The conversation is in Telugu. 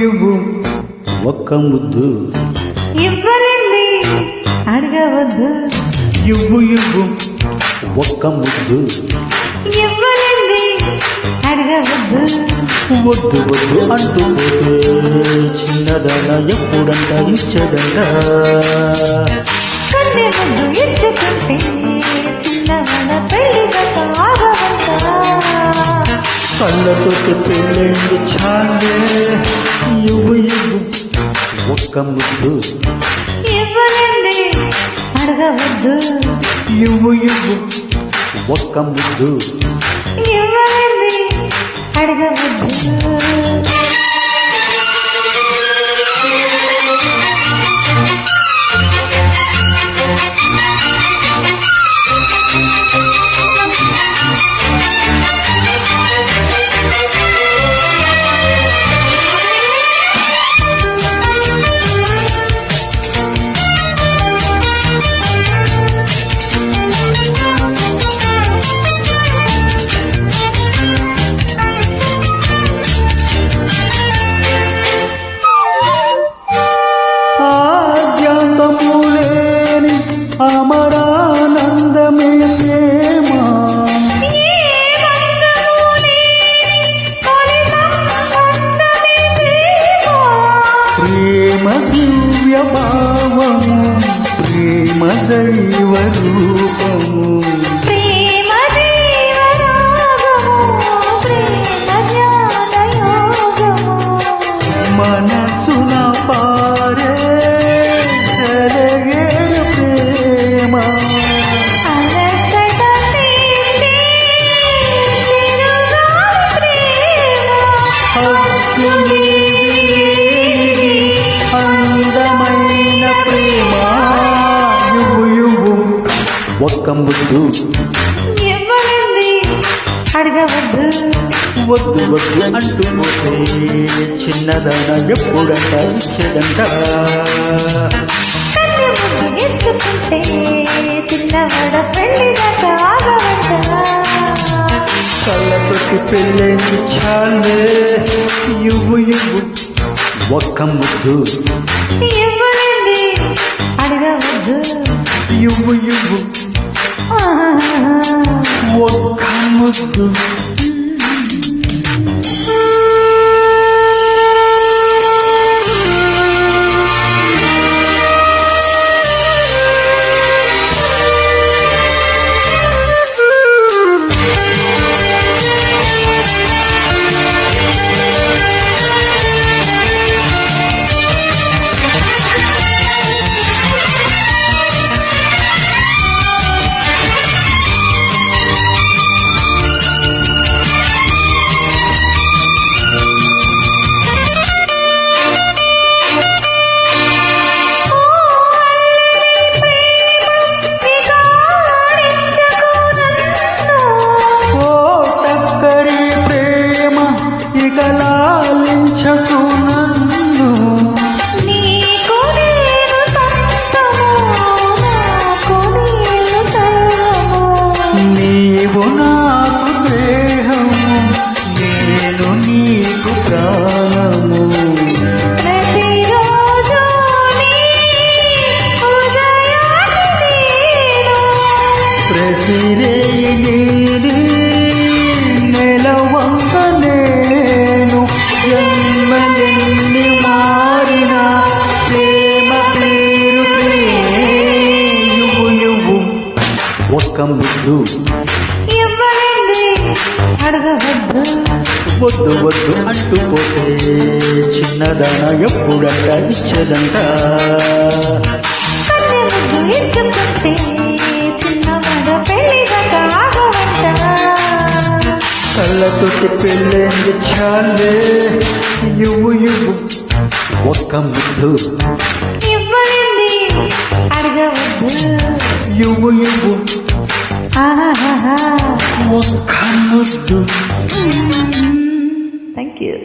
ఇవ్వు ఒక్క ముద్దు ఇవ్వలేంది అడగవద్దు. ఇవ్వు ఒక్క ముద్దు ఇవ్వలేంది అడగవద్దు. వద్దు వద్దు అంటూ పోతే చిన్నదన ఎప్పుడంట ఇచ్చదంట. కన్నె ముద్దు ఇచ్చుకుంటే చిన్నవన పెళ్ళిగత ఆగవంట. కళ్ళతో పెళ్ళండి చాలే. ఇవ్వు ఒక్క ముద్దు ఇవ్వలేంది అడగవద్దు. ఇవ్వు ఒక్క ముద్దు ఇవ్వలేంది అడగవద్దు. అమరానందమే ప్రేమ. ప్రేమ దివ్య భావము, ప్రేమ దైవ రూపము. మనసున పారే ప్రేమ. అందమైన ప్రేమ. ఇవ్వు ఒక్క ముద్దు అడగవద్దు. వద్దు వద్దు అంటూ పోతే చిన్నదన ఎప్పుడంట ఇచ్చేదంట. ఎత్తుకుంటే చిన్నవాడ పెళ్ళిదాకా ఆగవంట. కళ్ళతోటి పెళ్ళేంది చాలే. ఇవ్వు ఒక్క ముద్దు ఇవ్వలేంది అడగవద్దు. ఇవ్వు ఒక్క ముద్దు. లాలించకు నన్ను. నీకు నేను సొంతము, నాకు నీవు సర్వము. నీవు నాకు దేహము, నేను నీకు ప్రాణము. ప్రతిరోజు నీ ఉదయాన్ని నేను, ప్రతిరేయి నెలవంక నేను. జన్మలెన్ని మారిన ప్రేమ పేరు ఇవ్వు ఒక్క ముద్దు ఇవ్వలేంది అడగవద్దు. వద్దు వద్దు అంటూ పోతే చిన్నదన ఎప్పుడంట ఇచ్చదంట. కన్నె ముద్దు ఇచ్చుకుంటే చిన్నవాడ పెళ్ళిదాకా ఆగవంట. కళ్ళతోటి పెళ్ళేంది చాలే. ఇవ్వు ఒక్క ముద్దు ఇవ్వలేంది అడగవద్దు. యువు యువు ఆహాహా. ఒక్క ముద్దు Thank you.